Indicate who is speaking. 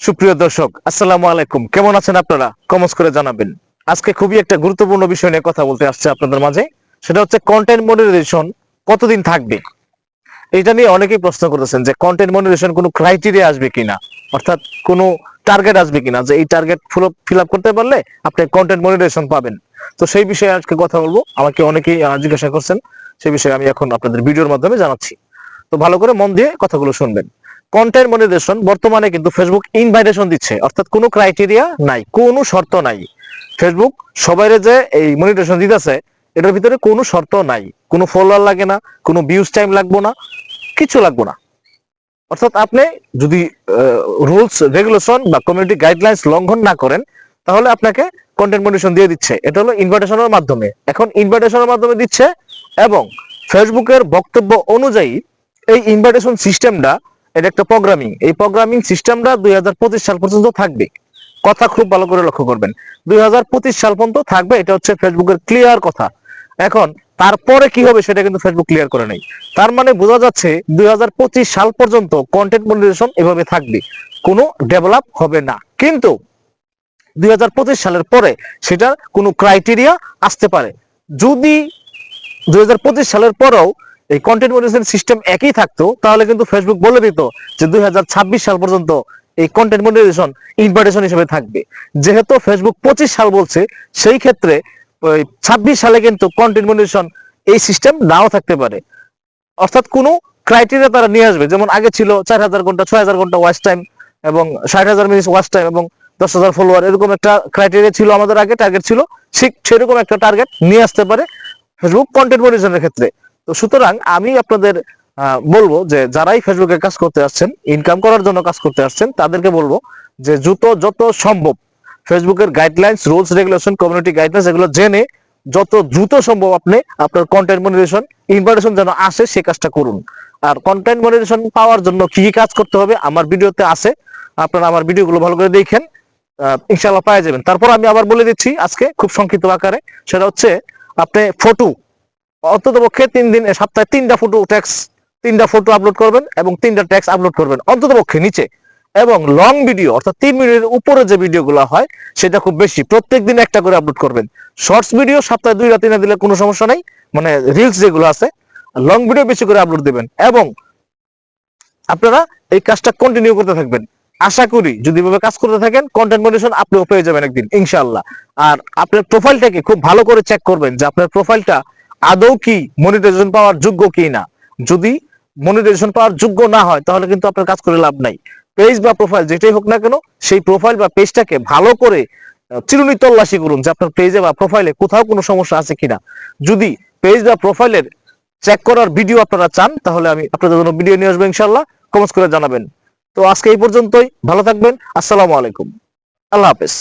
Speaker 1: সুপ্রিয় দর্শক, আসসালামু আলাইকুম। কেমন আছেন আপনারা? কমেন্টস করে জানাবেন। আজকে খুবই একটা গুরুত্বপূর্ণ বিষয় নিয়ে কথা বলতে আসছে আপনাদের মাঝে। সেটা হচ্ছে কন্টেন্ট মনিটাইজেশন কতদিন থাকবে। এটা নিয়ে অনেকেই প্রশ্ন করেছেন যে কন্টেন্ট মনিটাইজেশন কোনো ক্রাইটেরিয়া আসবে কিনা, অর্থাৎ কোনো টার্গেট আসবে কিনা, যে এই টার্গেট ফিল আপ করতে পারলে আপনি কন্টেন্ট মনিটাইজেশন পাবেন। তো সেই বিষয়ে আজকে কথা বলবো। আমাকে অনেকেই জিজ্ঞাসা করছেন, সেই বিষয়ে আমি এখন আপনাদের ভিডিওর মাধ্যমে জানাচ্ছি। তো ভালো করে মন দিয়ে কথাগুলো শুনবেন। কন্টেন্ট মনিটাইজেশন বর্তমানে কিন্তু ফেসবুক ইনভাইটেশন দিচ্ছে, অর্থাৎ কোনো ক্রাইটেরিয়া নাই, কোনো শর্ত নাই। ফেসবুক সবাইরে যে এই মনিটাইজেশন দিতেছে, এটার ভিতরে কোনো শর্ত নাই, কোনো ফলোয়ার লাগে না, কোনো ভিউজ টাইম লাগবে না, কিছু লাগবে না। অর্থাৎ আপনি যদি রুলস রেগুলেশন বা কমিউনিটি গাইডলাইন্স লঙ্ঘন না করেন, তাহলে আপনাকে কন্টেন্ট মনিটাইজেশন দিয়ে দিচ্ছে। এটা হলো ইনভাইটেশনের মাধ্যমে, এখন ইনভাইটেশনের মাধ্যমে দিচ্ছে। এবং ফেসবুকের বক্তব্য অনুযায়ী এই ইনভাইটেশন সিস্টেমটা, এটা একটা প্রোগ্রামিং, এই প্রোগ্রামিং সিস্টেমটা 2025 সাল পর্যন্ত থাকবে। কথা খুব ভালো করে লক্ষ্য করবেন, 2025 সাল পর্যন্ত থাকবে, এটা হচ্ছে ফেসবুকের ক্লিয়ার কথা। এখন তারপরে কি হবে সেটা কিন্তু ফেসবুক ক্লিয়ার করে নাই। তার মানে বোঝা যাচ্ছে 2025 সাল পর্যন্ত কন্টেন্ট মনিটাইজেশন এভাবে থাকবে, কোনো ডেভেলপ হবে না। কিন্তু 2025 সালের পরে সেটার কোনো ক্রাইটেরিয়া আসতে পারে। যদি 2025 সালের পরেও এই কন্টেন্ট মনিটাইজেশন সিস্টেম একই থাকতো, তাহলে কিন্তু ফেসবুক বলে দিত যে 2026 সাল পর্যন্ত এই কন্টেন্ট মনিটাইজেশন ইনভাইটেশন হিসেবে থাকবে। যেহেতু ফেসবুক 25 সাল বলছে, সেই ক্ষেত্রে 26 সালে কিন্তু কন্টেন্ট মনিটাইজেশন এই সিস্টেম নাও থাকতে পারে। অর্থাৎ কোনো ক্রাইটেরিয়া তারা নিয়ে আসবে, যেমন আগে ছিল 4000 ঘন্টা 6000 ঘন্টা ওয়াচ টাইম এবং 60,000 মিনিট ওয়াচ টাইম এবং 10,000 ফলোয়ার, এরকম একটা ক্রাইটেরিয়া ছিল আমাদের আগে, টার্গেট ছিল। সেরকম একটা টার্গেট নিয়ে আসতে পারে ফেসবুক কন্টেন্ট মনিটাইজেশনের ক্ষেত্রে। তো সুতরাং আমি আপনাদের বলবো যে যারাই ফেসবুকে কাজ করতে আসছেন, ইনকাম করার জন্য কাজ করতে আসছেন, তাদেরকে বলবো যে যত সম্ভব ফেসবুকের guidelines, rules regulation, community guidelines এগুলো জেনে যত দ্রুত সম্ভব আপনি আপনার কন্টেন্ট মনিটাইজেশন ইনভাইটেশন যেন আসে সে কাজটা করুন। আর কন্টেন্ট মনিটাইজেশন পাওয়ার জন্য কি কি কাজ করতে হবে আমার ভিডিওতে আছে, আপনারা আমার ভিডিওগুলো ভালো করে দেখেন, ইনশাআল্লাহ পাওয়া যাবেন। তারপর আমি আবার বলে দিচ্ছি আজকে খুব সংক্ষিপ্ত আকারে। সেটা হচ্ছে আপনি ফটো অন্তত পক্ষে 3 দিন, সপ্তাহে 3টা ফটো ট্যাক্স, 3টা ফটো আপলোড করবেন এবং 3টা ট্যাক্স আপলোড করবেন অন্তত পক্ষে নিচে। এবং লং ভিডিও অর্থাৎ 3 মিনিটের উপরে যে ভিডিওগুলো হয় সেটা খুব বেশি, প্রত্যেকদিন একটা করে আপলোড করবেন। শর্টস ভিডিও সপ্তাহে 2টা 3টা দিলে কোনো সমস্যা নাই, মানে রিলস যেগুলো আছে। লং ভিডিও বেশি করে আপলোড দেবেন এবং আপনারা এই কাজটা কন্টিনিউ করতে থাকবেন। আশা করি যদি এভাবে কাজ করতে থাকেন, কন্টেন্ট মনিটাইজেশন আপনিও পেয়ে যাবেন একদিন ইনশাআল্লাহ। আর আপনার প্রোফাইলটাকে খুব ভালো করে চেক করবেন যে আপনার প্রোফাইলটা আদৌ কি মনিটাইজেশন পাওয়ার যোগ্য কি না। যদি মনিটাইজেশন পাওয়ার যোগ্য না হয়, তাহলে কিন্তু আপনার কাজ করে লাভ নাই। পেজ বা প্রোফাইল যেটাই হোক না কেন, সেই প্রোফাইল বা পেজটাকে ভালো করে চিরুনি তল্লাশি করুন যে আপনার পেজে বা প্রোফাইলে কোথাও কোনো সমস্যা আছে কিনা। যদি পেজ বা প্রোফাইলের চেক করার ভিডিও আপনারা চান, তাহলে আমি আপনাদের জন্য ভিডিও নিয়ে আসবো ইনশাআল্লাহ। কমেন্টস করে জানাবেন। তো আজকে এই পর্যন্তই, ভালো থাকবেন। আসসালামু আলাইকুম, আল্লাহ হাফেজ।